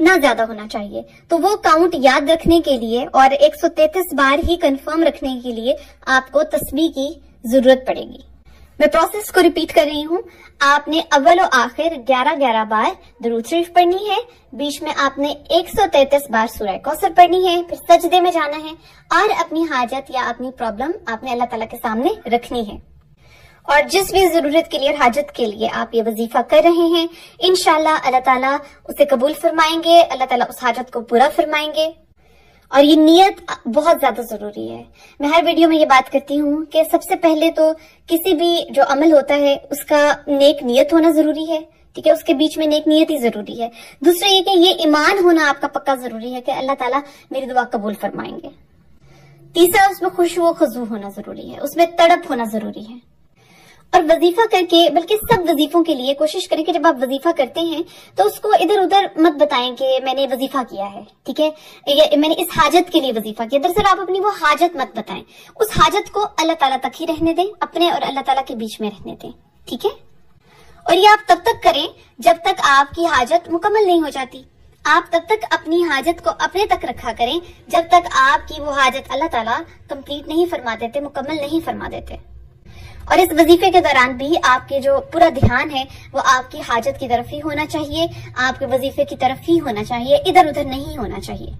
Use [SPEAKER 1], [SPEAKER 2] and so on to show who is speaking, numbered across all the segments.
[SPEAKER 1] نہ زیادہ ہونا چاہیے. تو وہ کاؤنٹ یاد رکھنے کے لیے اور 133 بار ہی کنفرم رکھنے کے لیے آپ کو تسبیح کی ضرورت پڑے گی. میں پروسیس کو ریپیٹ کر رہی ہوں. آپ نے اول و آخر 11 بار درود شریف پڑھنی ہے. بیچ میں آپ نے 133 بار سورہ کوثر پڑھنی ہے. پھر سجدے میں جانا ہے اور اپنی حاجت یا اپنی پرابلم آپ نے اللہ تعالیٰ کے سامنے رکھنی ہے. اور جس بھی ضرورت کے لیے اور حاجت کے لیے آپ یہ وظیفہ کر رہے ہیں, انشاءاللہ اللہ تعالیٰ اسے قبول فرمائیں گے. اللہ تعالیٰ اس حاجت کو پورا فرمائیں گے. اور یہ نیت بہت زیادہ ضروری ہے. میں ہر ویڈیو میں یہ بات کرتی ہوں کہ سب سے پہلے تو کسی بھی جو عمل ہوتا ہے اس کا نیک نیت ہونا ضروری ہے. ٹھیک ہے, اس کے بیچ میں نیک نیت ہی ضروری ہے. دوسرا یہ کہ یہ ایمان ہونا آپ کا پکا ضروری ہے کہ اللہ تعالیٰ میری دعا قبول فرمائیں گے. تیسرا, اس میں خشوع و خضوع ہونا ضروری ہے, اس میں تڑپ ہونا ضروری ہے. اور وظیفہ کر کے, بلکہ سب وظیفوں کے لیے کوشش کریں کہ جب آپ وظیفہ کرتے ہیں تو اس کو ادھر ادھر مت بتائیں کہ میں نے وظیفہ کیا ہے, ٹھیک ہے, میں نے اس حاجت کے لیے وظیفہ کیا. دراصل آپ اپنی وہ حاجت مت بتائیں, اس حاجت کو اللہ تعالیٰ تک ہی رہنے دیں, اپنے اور اللہ تعالیٰ کے بیچ میں رہنے دیں. ٹھیک ہے, اور یہ آپ تب تک کریں جب تک آپ کی حاجت مکمل نہیں ہو جاتی. آپ تب تک اپنی حاجت کو اپنے تک رکھا کریں جب تک آپ کی وہ حاجت اللہ تعالیٰ کمپلیٹ نہیں فرما دیتے, مکمل نہیں فرما دیتے. اور اس وظیفے کے دوران بھی آپ کے جو پورا دھیان ہے وہ آپ کی حاجت کی طرف ہی ہونا چاہیے, آپ کے وظیفے کی طرف ہی ہونا چاہیے, ادھر ادھر نہیں ہونا چاہیے.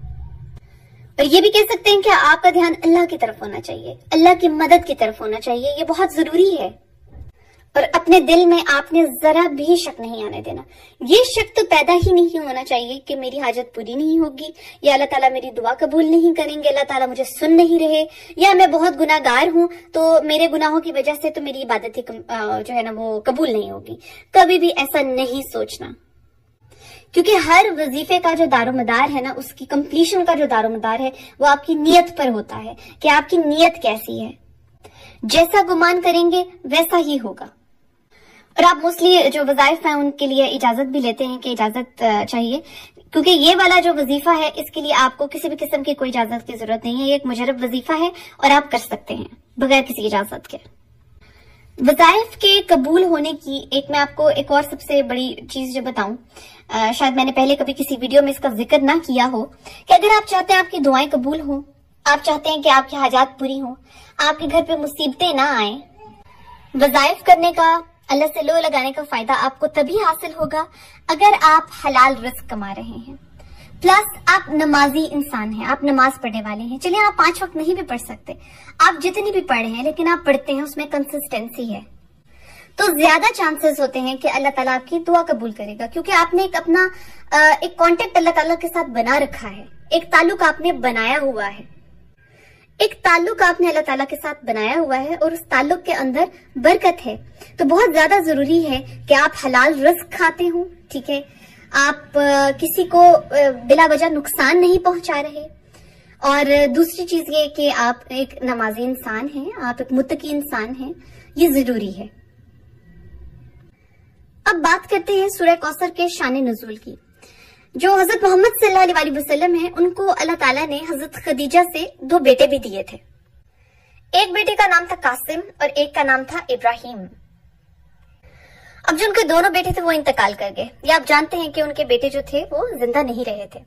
[SPEAKER 1] اور یہ بھی کہہ سکتے ہیں کہ آپ کا دھیان اللہ کی طرف ہونا چاہیے, اللہ کی مدد کی طرف ہونا چاہیے. یہ بہت ضروری ہے. اور اپنے دل میں آپ نے ذرا بھی شک نہیں آنے دینا. یہ شک تو پیدا ہی نہیں ہونا چاہیے کہ میری حاجت پوری نہیں ہوگی, یا اللہ تعالیٰ میری دعا قبول نہیں کریں گے, اللہ تعالیٰ مجھے سن نہیں رہے, یا میں بہت گناہ گار ہوں تو میرے گناہوں کی وجہ سے تو میری عبادت جو ہے نا وہ قبول نہیں ہوگی. کبھی بھی ایسا نہیں سوچنا, کیونکہ ہر وظیفے کا جو دار و مدار ہے نا, اس کی کمپلیشن کا جو دار و مدار ہے وہ آپ کی نیت پر ہوتا ہے کہ آپ کی نیت کیسی ہے. جیسا گمان کریں گے ویسا ہی ہوگا. اور آپ موسٹلی جو وظائف ہیں ان کے لیے اجازت بھی لیتے ہیں کہ اجازت چاہیے, کیونکہ یہ والا جو وظیفہ ہے اس کے لیے آپ کو کسی بھی قسم کی کوئی اجازت کی ضرورت نہیں ہے. یہ ایک مجرب وظیفہ ہے اور آپ کر سکتے ہیں بغیر کسی اجازت کے. وظائف کے قبول ہونے کی میں آپ کو ایک اور سب سے بڑی چیز جو بتاؤں, شاید میں نے پہلے کبھی کسی ویڈیو میں اس کا ذکر نہ کیا ہو, کہ اگر آپ چاہتے ہیں آپ کی دعائیں قبول ہوں, آپ چاہتے ہیں کہ آپ کی حاجات پوری ہوں, آپ کے گھر پہ مصیبتیں نہ آئیں, وظائف کرنے کا, اللہ سے لو لگانے کا فائدہ آپ کو تبھی حاصل ہوگا اگر آپ حلال رزق کما رہے ہیں. پلس آپ نمازی انسان ہیں, آپ نماز پڑھنے والے ہیں. چلیے آپ 5 وقت نہیں بھی پڑھ سکتے, آپ جتنی بھی پڑھ رہے ہیں لیکن آپ پڑھتے ہیں, اس میں کنسسٹنسی ہے, تو زیادہ چانسز ہوتے ہیں کہ اللہ تعالیٰ آپ کی دعا قبول کرے گا, کیونکہ آپ نے اپنا ایک کانٹیکٹ اللہ تعالیٰ کے ساتھ بنا رکھا ہے, ایک تعلق آپ نے بنایا ہوا ہے, ایک تعلق آپ نے اللہ تعالیٰ کے ساتھ بنایا ہوا ہے, اور اس تعلق کے اندر برکت ہے. تو بہت زیادہ ضروری ہے کہ آپ حلال رزق کھاتے ہوں. ٹھیک ہے, آپ کسی کو بلا وجہ نقصان نہیں پہنچا رہے. اور دوسری چیز یہ کہ آپ ایک نمازی انسان ہیں, آپ ایک متقی انسان ہیں, یہ ضروری ہے. اب بات کرتے ہیں سورہ کوثر کے شان نزول کی. جو حضرت محمد صلی اللہ علیہ وسلم ہیں, ان کو اللہ تعالیٰ نے حضرت خدیجہ سے 2 بیٹے بھی دیے تھے. ایک بیٹے کا نام تھا قاسم اور ایک کا نام تھا ابراہیم. اب جو ان کے دونوں بیٹے تھے وہ انتقال کر گئے, یا آپ جانتے ہیں کہ ان کے بیٹے جو تھے وہ زندہ نہیں رہے تھے.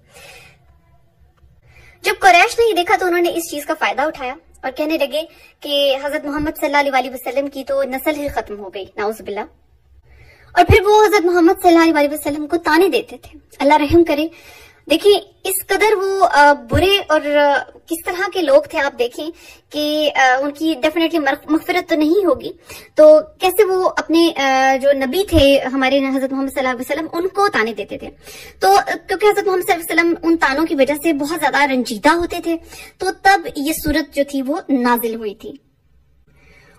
[SPEAKER 1] جب قریش نے یہ دیکھا تو انہوں نے اس چیز کا فائدہ اٹھایا اور کہنے لگے کہ حضرت محمد صلی اللہ علیہ وسلم کی تو نسل ہی ختم ہو گئی, نعوذ باللہ. اور پھر وہ حضرت محمد صلی اللہ علیہ وسلم کو تانے دیتے تھے. اللہ رحم کرے, دیکھیں اس قدر وہ برے اور کس طرح کے لوگ تھے. آپ دیکھیں کہ ان کی ڈیفینیٹلی مغفرت تو نہیں ہوگی, تو کیسے وہ اپنے جو نبی تھے ہمارے حضرت محمد صلی اللہ علیہ وسلم, ان کو تانے دیتے تھے. تو کیونکہ حضرت محمد صلی اللہ علیہ وسلم ان تانوں کی وجہ سے بہت زیادہ رنجیدہ ہوتے تھے, تو تب یہ سورت جو تھی وہ نازل ہوئی تھی.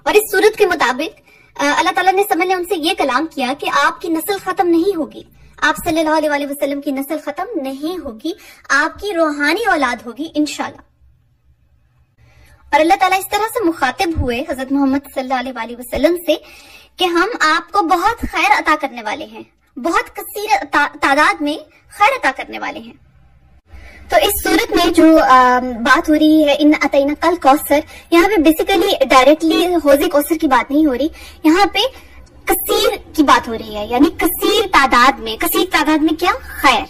[SPEAKER 1] اور اس سورت کے مطابق اللہ تعالیٰ نے سمجھ لیا ان سے یہ کلام کیا کہ آپ کی نسل ختم نہیں ہوگی, آپ صلی اللہ علیہ وسلم کی نسل ختم نہیں ہوگی, آپ کی روحانی اولاد ہوگی انشاءاللہ. اور اللہ تعالیٰ اس طرح سے مخاطب ہوئے حضرت محمد صلی اللہ علیہ وسلم سے کہ ہم آپ کو بہت خیر عطا کرنے والے ہیں, بہت کثیر تعداد میں خیر عطا کرنے والے ہیں. تو اس صورت میں جو بات ہو رہی ہے ان اتینا کل کوثر, یہاں پہ بیسیکلی ڈائریکٹلی حوض کوثر کی بات نہیں ہو رہی, یہاں پہ کثیر کی بات ہو رہی ہے, یعنی کثیر تعداد میں کیا خیر.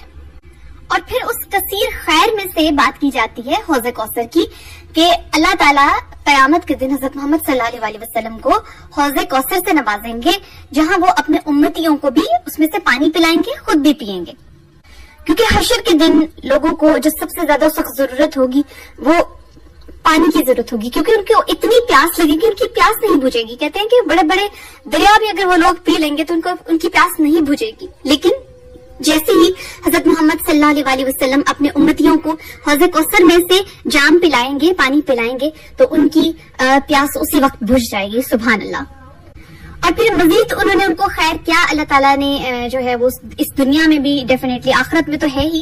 [SPEAKER 1] اور پھر اس کثیر خیر میں سے بات کی جاتی ہے حوض کوثر کی کہ اللہ تعالیٰ قیامت کے دن حضرت محمد صلی اللہ علیہ وسلم کو حوض کوثر سے نوازیں گے، جہاں وہ اپنے امتیوں کو بھی اس میں سے پانی پلائیں گے، خود بھی پیئیں گے، کیونکہ حشر کے دن لوگوں کو جو سب سے زیادہ سخت ضرورت ہوگی وہ پانی کی ضرورت ہوگی، کیونکہ ان کو اتنی پیاس لگے گی، ان کی پیاس نہیں بجھے گی۔ کہتے ہیں کہ بڑے بڑے دریا بھی اگر وہ لوگ پی لیں گے تو ان کی پیاس نہیں بجھے گی، لیکن جیسے ہی حضرت محمد صلی اللہ علیہ وسلم اپنے امتیوں کو حوض کوثر میں سے جام پلائیں گے، پانی پلائیں گے، تو ان کی پیاس اسی وقت بجھ جائے گی۔ سبحان اللہ۔ اور پھر مزید انہوں نے ان کو خیر کیا، اللہ تعالیٰ نے جو ہے وہ اس دنیا میں بھی ڈیفینیٹلی، آخرت میں تو ہے ہی،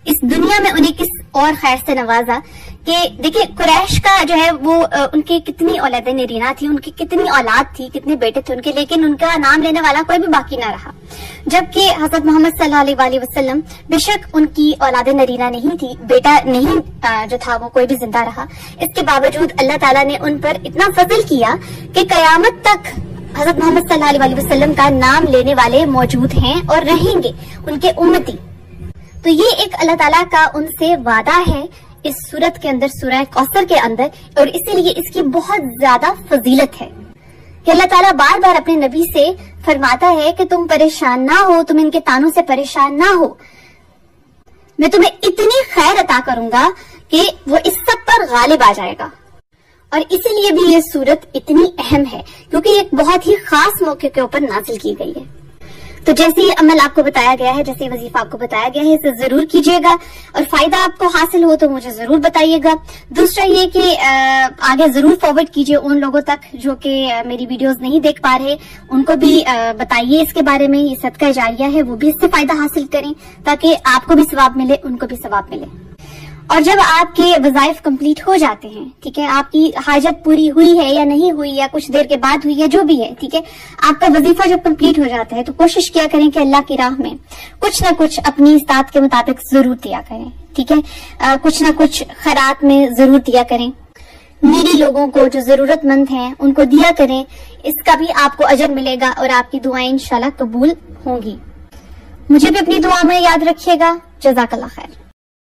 [SPEAKER 1] اس دنیا میں انہیں کس اور خیر سے نوازا کہ دیکھیں قریش کا جو ہے وہ ان کی کتنی اولاد نرینہ تھی، ان کی کتنی اولاد تھی، کتنے بیٹے تھے ان کے، لیکن ان کا نام لینے والا کوئی بھی باقی نہ رہا، جبکہ حضرت محمد صلی اللہ علیہ وسلم بے شک ان کی اولاد نرینہ نہیں تھی، بیٹا نہیں جو تھا وہ کوئی بھی زندہ رہا، اس کے باوجود اللہ تعالیٰ نے ان پر اتنا فضل کیا کہ قیامت تک حضرت محمد صلی اللہ علیہ وسلم کا نام لینے والے موجود ہیں اور رہیں گے، ان کے امتی۔ تو یہ ایک اللہ تعالیٰ کا ان سے وعدہ ہے اس سورت کے اندر، سورہ کوثر کے اندر، اور اسی لیے اس کی بہت زیادہ فضیلت ہے کہ اللہ تعالیٰ بار بار اپنے نبی سے فرماتا ہے کہ تم پریشان نہ ہو، تم ان کے تانوں سے پریشان نہ ہو، میں تمہیں اتنی خیر عطا کروں گا کہ وہ اس سب پر غالب آ جائے گا۔ اور اسی لیے بھی یہ سورت اتنی اہم ہے کیونکہ یہ ایک بہت ہی خاص موقع کے اوپر نازل کی گئی ہے۔ تو جیسے یہ عمل آپ کو بتایا گیا ہے، جیسے وظیفہ آپ کو بتایا گیا ہے، اسے ضرور کیجیے گا، اور فائدہ آپ کو حاصل ہو تو مجھے ضرور بتائیے گا۔ دوسرا یہ کہ آگے ضرور فارورڈ کیجیے ان لوگوں تک جو کہ میری ویڈیوز نہیں دیکھ پا رہے، ان کو بھی بتائیے اس کے بارے میں، یہ صدقہ جاریہ ہے، وہ بھی اس سے فائدہ حاصل کریں تاکہ آپ کو بھی ثواب ملے، ان کو بھی ثواب ملے۔ اور جب آپ کے وظائف کمپلیٹ ہو جاتے ہیں، ٹھیک ہے، آپ کی حاجت پوری ہوئی ہے یا نہیں ہوئی یا کچھ دیر کے بعد ہوئی ہے، جو بھی ہے، ٹھیک ہے، آپ کا وظیفہ جب کمپلیٹ ہو جاتا ہے تو کوشش کیا کریں کہ اللہ کی راہ میں کچھ نہ کچھ اپنی استطاعت کے مطابق ضرور دیا کریں، ٹھیک ہے، کچھ نہ کچھ خیرات میں ضرور دیا کریں، نیڈی لوگوں کو جو ضرورت مند ہیں ان کو دیا کریں، اس کا بھی آپ کو اجر ملے گا اور آپ کی دعائیں انشاءاللہ قبول ہوں گی۔ مجھے بھی اپنی دعا میں یاد رکھیے گا۔ جزاک اللہ خیر۔